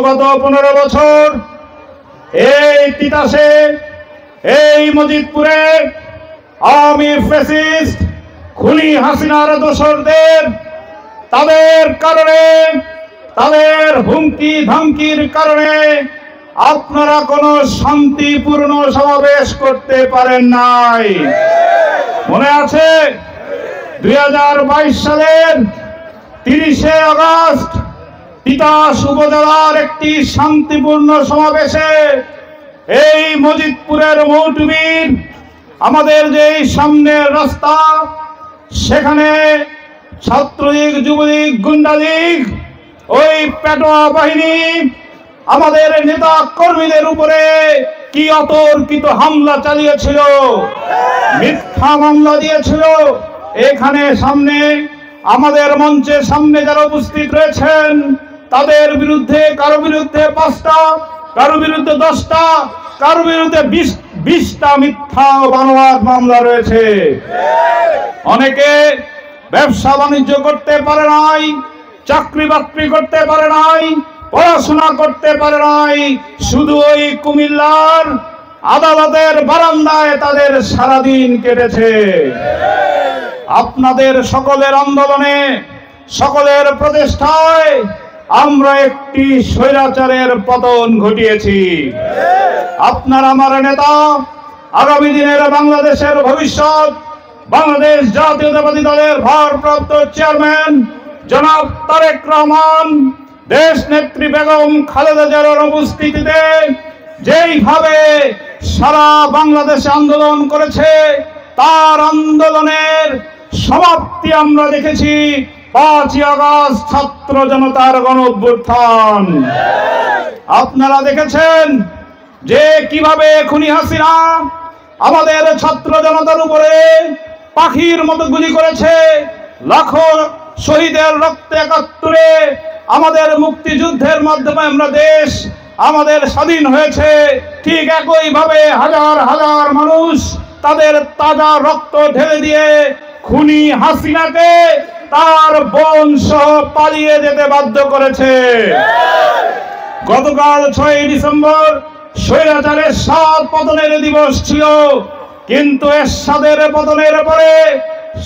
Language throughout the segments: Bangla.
গত 15 বছর এই তিতাসে, এই মজিদপুরে আওয়ামী ফ্যাসিস্ট খুনি হাসিনার দোসরদের তাদের কারণে, তাদের হুমকি ধমকির কারণে আপনারা কোনো শান্তিপূর্ণ সমাবেশ করতে পারেন নাই। মনে আছে 2022 সালের 30শে আগস্ট তিতাস উপজেলার একটি শান্তিপূর্ণ সমাবেশে এই মজিদপুরের মৌটুবির আমাদের যে সামনের রাস্তা, সেখানে ছাত্রলীগ, যুবলীগ, গুন্ডালীগ, ওই পেটোয়া বাহিনী আমাদের নেতা কর্মীদের উপরে কি অতর্কিত হামলা চালিয়েছিল, মিথ্যা মামলা দিয়েছিল। এখানে সামনে আমাদের মঞ্চের সামনে যারা উপস্থিত রয়েছেন তাদের বিরুদ্ধে কারো বিরুদ্ধে 5টা, কারো বিরুদ্ধে 10টা, কারো বিরুদ্ধে 20টা মিথ্যা বানোয়াট মামলা রয়েছে। অনেকে ব্যবসা বাণিজ্য করতে পারে নাই, চাকরি বাকরি করতে পারে নাই, পড়াশোনা করতে পারে নাই, শুধু ওই কুমিল্লার আদালতের বারান্দায় তাদের সারাদিন কেটেছে। আপনাদের সকলের আন্দোলনে, সকলের প্রচেষ্টায় আমরা একটি স্বৈরাচারের পতন ঘটিয়েছি। আপনার আমার নেতা, আগামী দিনের বাংলাদেশের ভবিষ্যৎ, বাংলাদেশ জাতীয়তাবাদী দলের ভারপ্রাপ্ত চেয়ারম্যান জনাব তারেক রহমান, দেশ নেত্রী বেগম খালেদা জিয়ার উপস্থিতিতে যেইভাবে সারা বাংলাদেশে আন্দোলন করেছে, তার আন্দোলনের সমাপ্তি আমরা দেখেছি 5ই আগস্ট ছাত্র জনতার গণঅভ্যুত্থান। আপনারা দেখেছেন যে কিভাবে খুনি হাসিনা আমাদের ছাত্র জনতার উপরে পাখির মতো গুলি করেছে। লাখো শহীদের রক্তে 71-এ আমাদের মুক্তিযুদ্ধের মাধ্যমে আমরা দেশ আমাদের স্বাধীন হয়েছে। ঠিক একইভাবে হাজার হাজার মানুষ তাদের তাজা রক্ত ঢেলে দিয়ে খুনি হাসিনাকে তার বোন সহ পালিয়ে যেতে বাধ্য করেছে। গতকাল 6ই ডিসেম্বর স্বৈরাচারের এরশাদ পতনের দিবস ছিল, কিন্তু এরশাদের পতনের পরে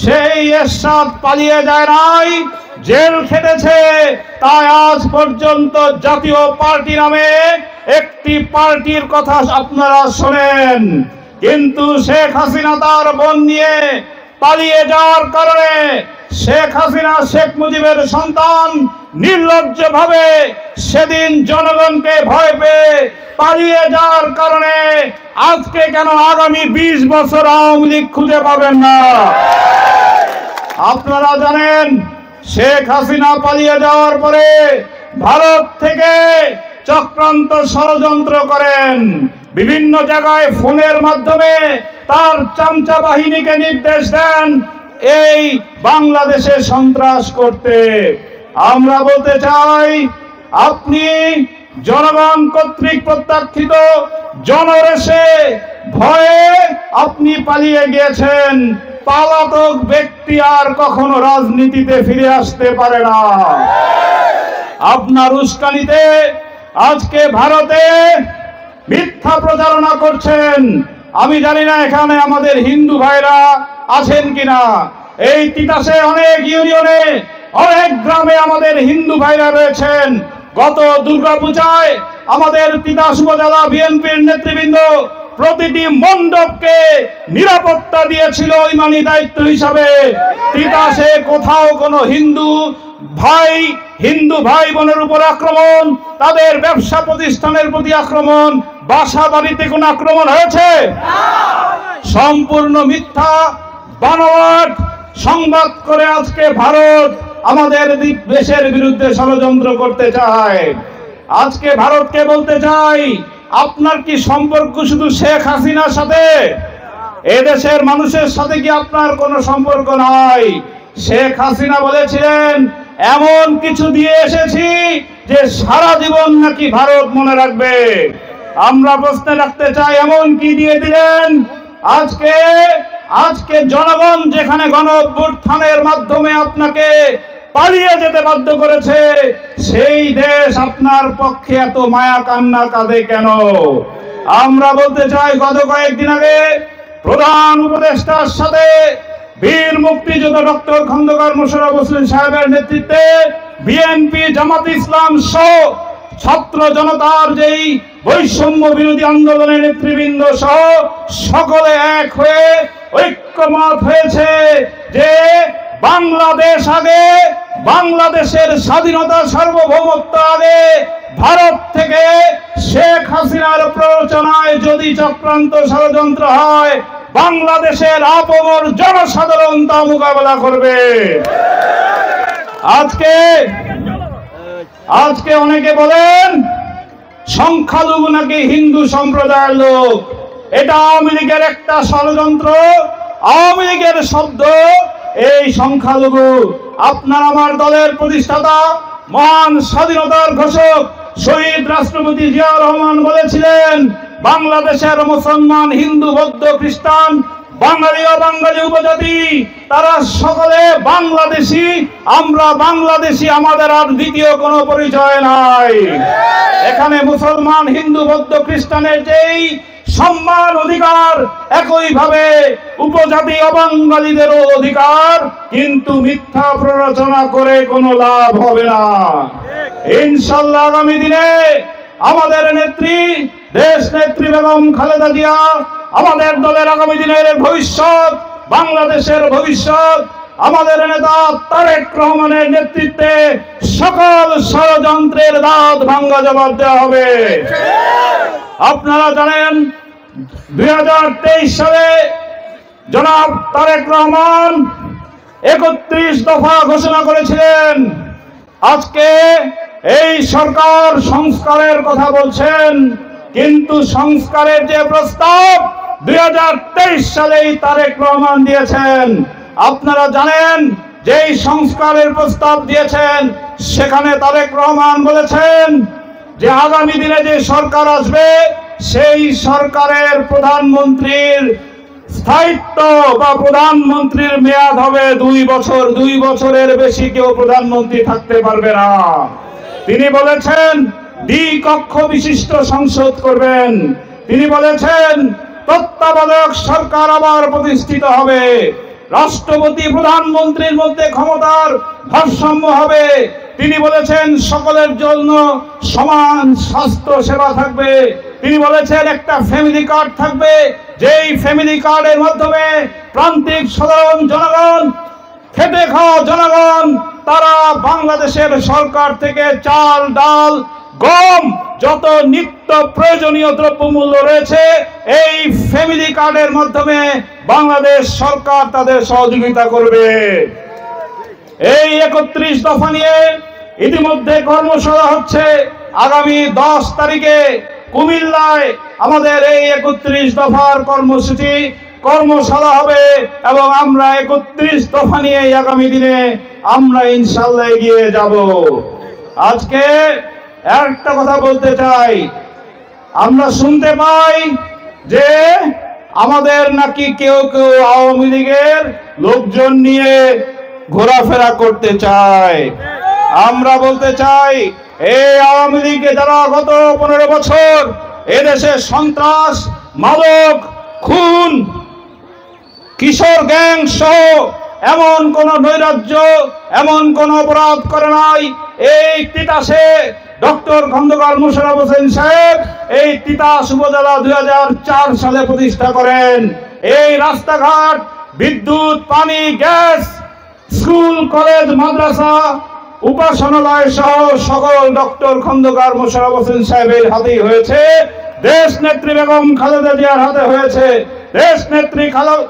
সেই এরশাদ পালিয়ে যায় নাই, জেল খেটেছে। তাই আজ পর্যন্ত জাতীয় পার্টি নামে একটি পার্টির কথা আপনারা শোনেন, কিন্তু শেখ হাসিনা তার বোন নিয়ে পালিয়ে যাওয়ার কারণে, শেখ হাসিনা শেখ মুজিবের সন্তান নির্লজ্জভাবে সেদিন জনগণকে ভয় পেয়ে পালিয়ে যাওয়ার কারণে আজকে কেন আগামী 20 বছর আওয়ামী লীগ খুঁজে পাবেন না? আপনারা জানেন শেখ হাসিনা পালিয়ে যাওয়ার পরে ভারত থেকে চক্রান্ত ষড়যন্ত্র করেন, বিভিন্ন জায়গায় ফোনের মাধ্যমে তার চামচা বাহিনীকে নির্দেশ দেন এই বাংলাদেশে সন্ত্রাস করতে। আমরা বলতে চাই, আপনি জনগণ কর্তৃক প্রত্যাখ্যিত জনরেশে ভয়ে আপনি পালিয়ে গিয়েছেন। পলাতক ব্যক্তি আর কখনো রাজনীতিতে ফিরে আসতে পারে না। আপনার উস্কানিতে আজকে ভারতে মিথ্যা প্রচারণা করছেন। আমি জানি না এখানে আমাদের হিন্দু ভাইরা আছেন কিনা। এই তিতাসে অনেক ইউনিয়নে, অনেক গ্রামে আমাদের হিন্দু ভাইরা রয়েছেন। গত দুর্গাপূজায় আমাদের তিতাস উপজেলা বিএনপির নেতৃবৃন্দ প্রতিটি মণ্ডপকে নিরাপত্তা দিয়েছিল ইমানি দায়িত্ব হিসাবে। তিতাসে কোথাও কোনো হিন্দু ভাই বোনের উপর আক্রমণ, তাদের ব্যবসা প্রতিষ্ঠানের প্রতি আক্রমণ, বাসা বাড়িতে কোনো আক্রমণ হয়েছে? সম্পূর্ণ মিথ্যা বানোয়াট সংবাদ করে আজকে ভারত আমাদের দেশের বিরুদ্ধে ষড়যন্ত্র করতে চায়। আজকে ভারতকে বলতে চাই, আপনার কি সম্পর্ক শুধু শেখ হাসিনার সাথে? এদেশের মানুষের সাথে কি আপনার কোনো সম্পর্ক নাই? শেখ হাসিনা বলেছিলেন এমন কিছু দিয়ে এসেছি যে সারা জীবন নাকি ভারত মনে রাখবে। আমরা প্রশ্ন রাখতে চাই, এমন কি দিয়ে দিলেন? আজকে জনগণ যেখানে গণঅভ্যুত্থানের মাধ্যমে আপনাকে পালিয়ে যেতে বাধ্য করেছে, সেই দেশ আপনার পক্ষে এত মায়া কান্না কাঁদে কেন? আমরা বলতে চাই, গত কয়েকদিন আগে প্রধান উপদেষ্টার সাথে বীর মুক্তিযোদ্ধা ডক্টর খন্দকার মোশাররফ হোসেন সাহেবের নেতৃত্বে বিএনপি, জামাত ইসলাম সহ ছাত্র জনতার যেই বৈষম্য বিরোধী আন্দোলনের নেতৃবৃন্দ সহ সকলে এক হয়ে ঐক্যমত হয়েছে যে বাংলাদেশ আগে, বাংলাদেশের স্বাধীনতা সার্বভৌমত্ব আগে, ভারত থেকে শেখ হাসিনার প্ররোচনায় যদি চক্রান্ত ষড়যন্ত্র হয়, বাংলাদেশের আপামর জনসাধারণ তা মোকাবেলা করবে। আজকে অনেকে বলেন সংখ্যালঘু নাকি হিন্দু সম্প্রদায়ের লোক। এটা আওয়ামী লীগের একটা ষড়যন্ত্র, আওয়ামী লীগের শব্দ এই সংখ্যালঘু। আপনার আমার দলের প্রতিষ্ঠাতা মহান স্বাধীনতার ঘোষক শহীদ রাষ্ট্রপতি জিয়াউর রহমান বলেছিলেন, বাংলাদেশের মুসলমান, হিন্দু, বৌদ্ধ, খ্রিস্টান, বাঙালি ও বাঙালি উপজাতি তারা সকলে বাংলাদেশী। আমরা বাংলাদেশী, আমাদের আর দ্বিতীয় কোনো পরিচয় নাই। এখানে মুসলমান, হিন্দু, বৌদ্ধ, খ্রিস্টানের যেই সম্মান অধিকার, একইভাবে উপজাতি অবাঙালিদেরও অধিকার, কিন্তু মিথ্যা প্ররোচনা করে কোনো লাভ হবে না। ইনশাআল্লাহ আগামী দিনে আমাদের নেত্রী, দেশ নেত্রী বেগম খালেদা জিয়া, আমাদের দলের আগামী দিনের ভবিষ্যৎ, বাংলাদেশের ভবিষ্যৎ, আমাদের নেতা তারেক রহমানের নেতৃত্বে সকল ষড়যন্ত্রের দাঁত ভাঙ্গা জবাব দেওয়া হবে। আপনারা জানেন 2023 সালে জনাব তারেক রহমান 31 দফা ঘোষণা করেছিলেন। আজকে এই সরকার সংস্কারের কথা বলছেন, কিন্তু সংস্কারের যে প্রস্তাব 2023 সালেই তারেক রহমান দিয়েছেন। আপনারা জানেন যেই সংস্কারের প্রস্তাব দিয়েছেন, সেখানে তারেক রহমান বলেছেন যে আগামী দিনে যে সরকার আসবে সেই সরকারের প্রধানমন্ত্রীর স্থায়িত্ব বা প্রধানমন্ত্রীর মেয়াদ হবে 2 বছর। 2 বছরের বেশি কেউ প্রধানমন্ত্রী থাকতে পারবে না। তিনি বলেছেন দ্বিকক্ষ বিশিষ্ট সংসদ করবেন। তিনি বলেছেন তত্ত্বাবধায়ক সরকার আবার প্রতিষ্ঠিত হবে। রাষ্ট্রপতি প্রধানমন্ত্রীর মধ্যে ক্ষমতার ভারসাম্য হবে। তিনি বলেছেন সকলের জন্য সমান স্বাস্থ্য সেবা থাকবে। তিনি বলেছেন একটা ফ্যামিলি কার্ড থাকবে, যেই ফ্যামিলি কার্ডের মাধ্যমে প্রান্তিক সাধারণ জনগণ, খেটে খাওয়া জনগণ, তারা বাংলাদেশের সরকার থেকে চাল, ডাল, গম, যত নিত্য প্রয়োজনীয় দ্রব্যমূল্য রয়েছে, এই ফ্যামিলি কার্ডের মাধ্যমে বাংলাদেশ সরকার তাদের সহযোগিতা করবে। এই 31 দফা নিয়ে ইতিমধ্যে কর্মশালা হচ্ছে। আগামী 10 তারিখে কুমিল্লায় আমাদের এই 31 দফার কর্মশালা হবে এবং আমরা 31 দফা নিয়ে আগামী দিনে আমরা ইনশাআল্লাহ এগিয়ে যাব। আজকে একটা কথা বলতে চাই, আমরা শুনতে পাই যে আমাদের নাকি কেউ কেউ আওয়ামী লীগের লোকজন নিয়ে ঘোরাফেরা করতে চায়। আমরা বলতে চাই, এই আওয়ামী লীগে যারা গত 15 বছর এদেশে সন্ত্রাস, মাদক, খুন, কিশোর গ্যাং সহ এমন কোন নৈরাজ্য, এমন কোন অপরাধ করে নাই। এই তিতাসে ডক্টর খন্দকার মোশাররফ হোসেন সাহেব এই তিতাস উপজেলা 2004 সালে প্রতিষ্ঠা করেন। এই রাস্তাঘাট, বিদ্যুৎ, পানি, গ্যাস, স্কুল, কলেজ, মাদ্রাসা, উপাসনালয় সহ সকল ডক্টর খন্দকার মোশাররফ হোসেন সাহেবের হাতেই হয়েছে। দেশ নেত্রী বেগম খালেদা জিয়ার হাতে হয়েছে। দেশ নেত্রী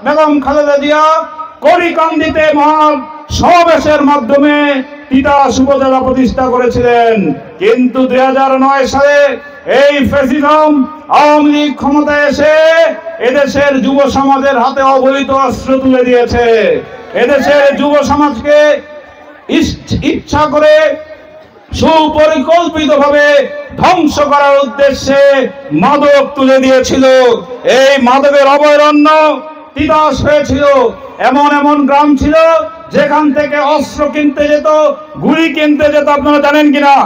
বেগম খালেদা জিয়া করিকান্দিতে মহান সমাবেশের মাধ্যমে তিতাস উপজেলা প্রতিষ্ঠা করেছিলেন। কিন্তু 2009 সালে এই ফ্যাসিজম আওয়ামী লীগ ক্ষমতায় এসে এদেশের যুব সমাজের হাতে অবৈধ অস্ত্র তুলে দিয়েছে। এদেশের যুব সমাজকে ইচ্ছা করে সুপরিকল্পিতভাবে ধ্বংস করার উদ্দেশ্যে মাদক তুলে দিয়েছিল। এই মাদকের অভয়ারণ্য তিতাস হয়েছিল। এমন এমন গ্রাম ছিল যেখান থেকে অস্ত্র কিনতে যেত, গুলি কিনতে যেত। আপনারা জানেন কিনা?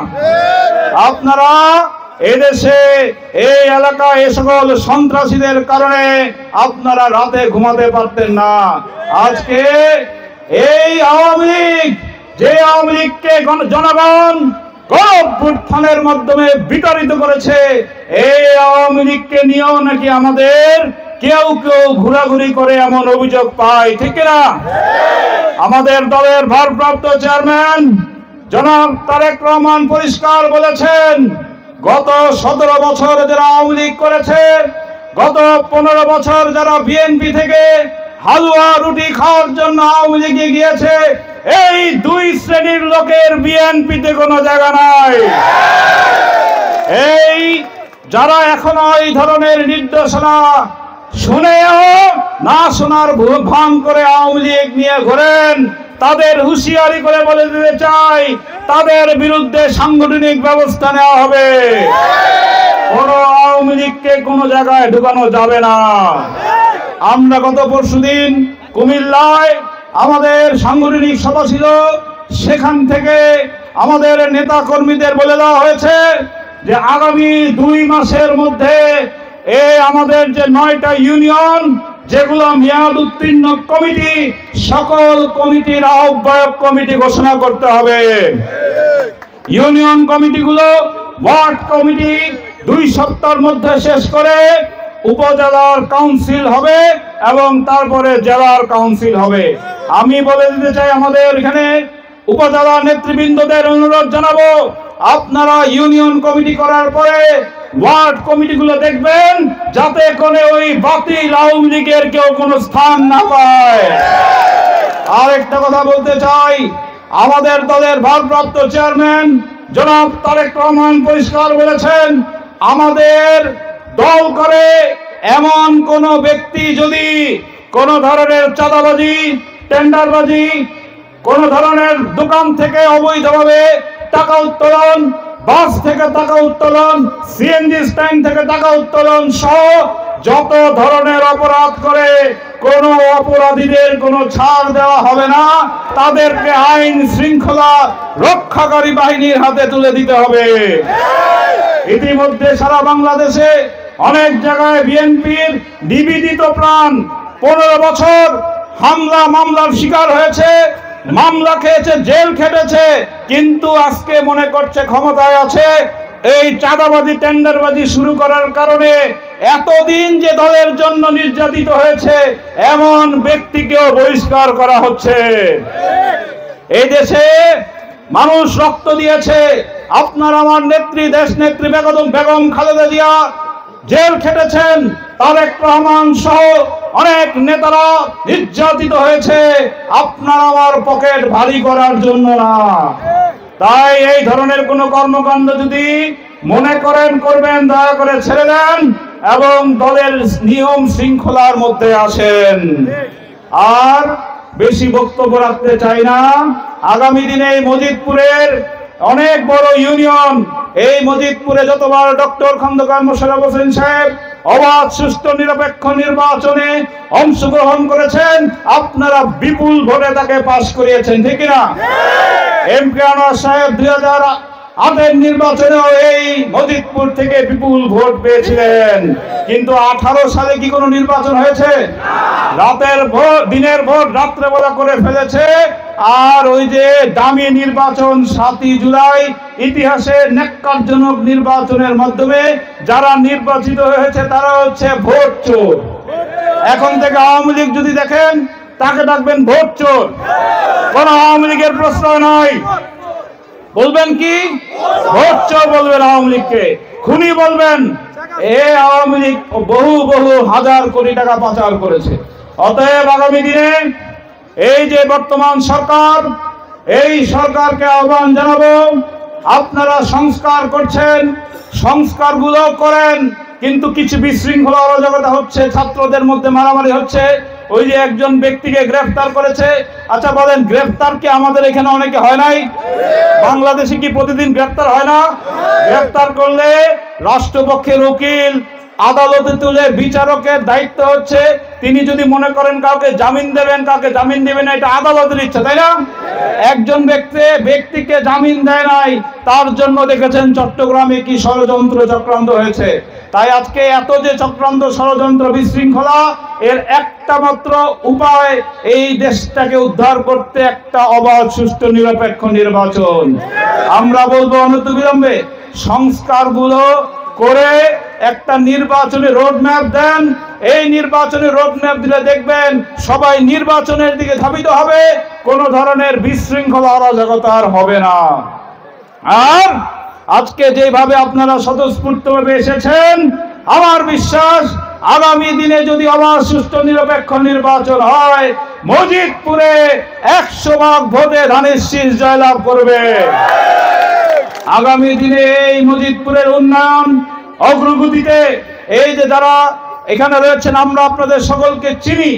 আপনারা এদেশে এই এলাকায় এই সকল সন্ত্রাসীদের কারণে আপনারা রাতে ঘুমাতে পারতেন না। আজকে এই আওয়ামী লীগ, যে আওয়ামী লীগকে জনগণ গণঅভ্যুত্থানের মাধ্যমে বিতাড়িত করেছে, এই আওয়ামী লীগকে নিয়েও নাকি আমাদের কেউ কেউ ঘোরাঘুরি করে এমন অভিযোগ পায়, ঠিক না? আমাদের দলের ভারপ্রাপ্ত চেয়ারম্যান জনাব তারেক রহমান পরিষ্কার বলেছেন, গত 17 বছর যারা আওয়ামী লীগ করেছে, গত 15 বছর যারা বিএনপি থেকে হালুয়া রুটি খাওয়ার জন্য আওয়ামী লীগে গিয়েছে, এই দুই শ্রেণীর লোকের বিএনপিতে কোনো জায়গা নাই। এই যারা এখনো এই ধরনের নির্দেশনা শুনেও না শোনার ভান করে আওয়ামী লীগ নিয়ে ঘোরেন, তাদের হুঁশিয়ারি করে বলে দিতে চাই, তাদের বিরুদ্ধে সাংগঠনিক ব্যবস্থা নেওয়া হবে। কোন আওয়ামী লীগকে কোনো জায়গায় ঢুকানো যাবে না। আমরা গত পরশুদিন কুমিল্লায় আমাদের সাংগঠনিক সভা ছিল, সেখান থেকে আমাদের নেতা কর্মীদের বলে দেওয়া হয়েছে যে আগামী 2 মাসের মধ্যে আমাদের যে 9টা ইউনিয়ন যেগুলো মেয়াদ উত্তীর্ণ কমিটি, সকল কমিটির আহ্বায়ক কমিটি ঘোষণা করতে হবে। ইউনিয়ন কমিটিগুলো ওয়ার্ড কমিটি 2 সপ্তাহের মধ্যে শেষ করে উপজেলার কাউন্সিল হবে এবং তারপরে জেলার কাউন্সিল হবে। আমি বলে দিতে চাই, আমাদের এখানে উপজেলা নেতৃবৃন্দদের অনুরোধ জানাবো, আপনারা ইউনিয়ন কমিটি করার পরে ওয়ার্ড কমিটিগুলো দেখবেন যাতে করে ওই বাতিল আওয়ামী লীগের কেউ কোনো স্থান না পায়। আরেকটা কথা বলতে চাই, আমাদের দলের ভারপ্রাপ্ত চেয়ারম্যান জনাব তারেক রহমান পরিষ্কার বলেছেন, আমাদের দল করে এমন কোন ব্যক্তি যদি কোন ধরনের চাঁদাবাজি, টেন্ডারবাজি, কোন ধরনের দোকান থেকে অবৈধভাবে টাকা উত্তোলন, বাস থেকে টাকা উত্তোলন, সিএনজি স্ট্যান্ড থেকে টাকা উত্তোলন সহ যত ধরনের অপরাধ করে, কোন অপরাধীদের কোনো ছাড় দেওয়া হবে না। তাদেরকে আইন শৃঙ্খলা রক্ষাকারী বাহিনীর হাতে তুলে দিতে হবে। ইতিমধ্যে সারা বাংলাদেশে অনেক জায়গায় বিএনপির নিবেদিত প্রাণ 15 বছর হামলা মামলার শিকার হয়েছে, মামলা খেয়েছে, জেল খেটেছে, কিন্তু আজকে মনে করছে ক্ষমতায় আছে। এই চাঁদাবাজি, টেন্ডারবাজি শুরু করার কারণে এতদিন যে দলের জন্য নির্যাতিত হয়েছে এমন ব্যক্তিকেও বহিষ্কার করা হচ্ছে। এই দেশে মানুষ রক্ত দিয়েছে, আপনার আমার নেত্রী, দেশ নেত্রী বেগম খালেদা জিয়া জেল খেটেছেন, তারেক রহমান সহ অনেক নেতারা নির্যাতিত হয়েছে আপনার আমার পকেট ভারী করার জন্য না। তাই এই ধরনের কোন কর্মকাণ্ড যদি মনে করেন করবেন, দয়া করে ছেড়ে দেন এবং দলের নিয়ম শৃঙ্খলার মধ্যে আসেন। আর বেশি বক্তব্য রাখতে চাই না। আগামী দিনে মজিদপুরের অনেক বড় ইউনিয়ন, এই মজিদপুরে যতবার ডক্টর খন্দকার মোশাররফ হোসেন সাহেব অবাধ, সুষ্ঠু, নিরপেক্ষ নির্বাচনে অংশগ্রহণ করেছেন, আপনারা বিপুল ভোটে তাকে পাশ করিয়েছেন, ঠিক না? এমপি আনোয়ার সাহেব 2008-এর নির্বাচনেও এই মজিদপুর থেকে বিপুল ভোট পেয়েছিলেন, কিন্তু 18 সালে কি কোনো নির্বাচন হয়েছে? রাতের ভোট, দিনের ভোট রাত্রেবেলা করে ফেলেছে। আর ওই যে দামি নির্বাচন 7ই জুলাই, ইতিহাসের ন্যাক্কারজনক নির্বাচনের মাধ্যমে যারা নির্বাচিত হয়েছে তারা হচ্ছে ভোট চোর। এখন থেকে আওয়ামী লীগ যদি দেখেন তাকে ডাকবেন ভোট চোর, কোন আওয়ামী লীগের প্রশ্রয় নয়। বলবেন কি? ভোট চোর বলবেন আওয়ামী লীগকে, খুনি বলবেন। এই আওয়ামী লীগ বহু বহু হাজার কোটি টাকা পাচার করেছে। অতএব আগামী দিনে এই যে বর্তমান সরকার, এই সরকারকে আহ্বান জানাবো, আপনারা সংস্কার করছেন, সংস্কারগুলো করেন, কিন্তু কিছু বিশৃঙ্খলা অরাজকতা হচ্ছে, ছাত্রদের মধ্যে মারামারি হচ্ছে। ওই যে একজন ব্যক্তিকে গ্রেফতার করেছে, আচ্ছা বলেন, গ্রেফতার কি আমাদের এখানে অনেকে হয় নাই? বাংলাদেশে কি প্রতিদিন গ্রেফতার হয় না? গ্রেফতার করলে রাষ্ট্রপক্ষের উকিল আদালতে তুলে বিচারকের দায়িত্ব হচ্ছে তিনি যদি মনে করেন কাউকে জামিন দেবেন, কাউকে জামিন দেবেন না, এটা আদালতের ইচ্ছা, তাই না? একজন ব্যক্তিকে জামিন দেয় নাই, তার জন্য দেখেছেন চট্টগ্রামে কি ষড়যন্ত্র চক্রান্ত হয়েছে। তাই আজকে এত যে চক্রান্ত, ষড়যন্ত্র, বিশৃঙ্খলা, এর একটা মাত্র উপায় এই দেশটাকে উদ্ধার করতে একটা অবাধ, সুষ্ঠু, নিরপেক্ষ নির্বাচন। আমরা বলবো অনতিবিলম্বে সংস্কারগুলো করে একটা নির্বাচনী রোডম্যাপ দেন। এই নির্বাচনী রোডম্যাপ দিলে দেখবেন সবাই নির্বাচনের দিকে ধাবিত হবে, কোনো ধরনের বিশৃঙ্খলা, অরাজকতা আর হবে না। আর আজকে যেভাবে আপনারা স্বতঃস্ফূর্তভাবে এসেছেন, আমার বিশ্বাস আগামী দিনে যদি অবাধ, সুষ্ঠু, নিরপেক্ষ নির্বাচন হয়, মজিদপুরে 100 ভোটে ধানের শীষ জয়লাভ করবে। আগামী দিনে এই মজিদপুরের উন্নয়ন অগ্রগতিতে এই যে যারা এখানে রয়েছেন, আমরা আপনাদের সকলকে চিনি।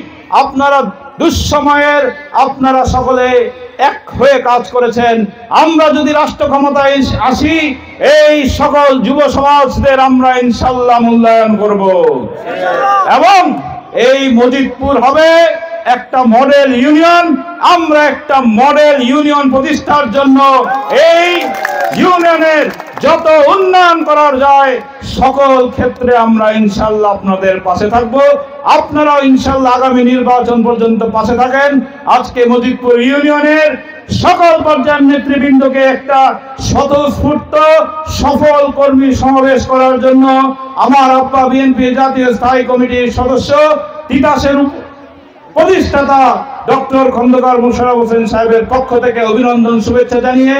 আপনারা দুঃসময়ের আপনারা সকলে এক হয়ে কাজ করেছেন। আমরা যদি রাষ্ট্র ক্ষমতায় আসি, এই সকল যুব সমাজদের আমরা ইনশাআল্লাহ মূল্যায়ন করব এবং এই মজিদপুর হবে একটা মডেল ইউনিয়ন। আমরা একটা মডেল ইউনিয়ন প্রতিষ্ঠার জন্য এই ইউনিয়নের যত উন্নয়ন করা যায় সকল ক্ষেত্রে আমরা ইনশাআল্লাহ আপনাদের পাশে থাকব। আপনারাও ইনশাআল্লাহ আগামী নির্বাচন পর্যন্ত পাশে থাকেন। আজকে মজিদপুর ইউনিয়নের সকল পর্যায়ের নেতৃবৃন্দকে একটা স্বতঃস্ফূর্ত সফল কর্মী সমাবেশ করার জন্য আমার আব্বা বিএনপি জাতীয় স্থায়ী কমিটির সদস্য, তিতাসের প্রতিষ্ঠাতা ডক্টর খন্দকার মোশাররফ হোসেন সাহেবের পক্ষ থেকে অভিনন্দন, শুভেচ্ছা জানিয়ে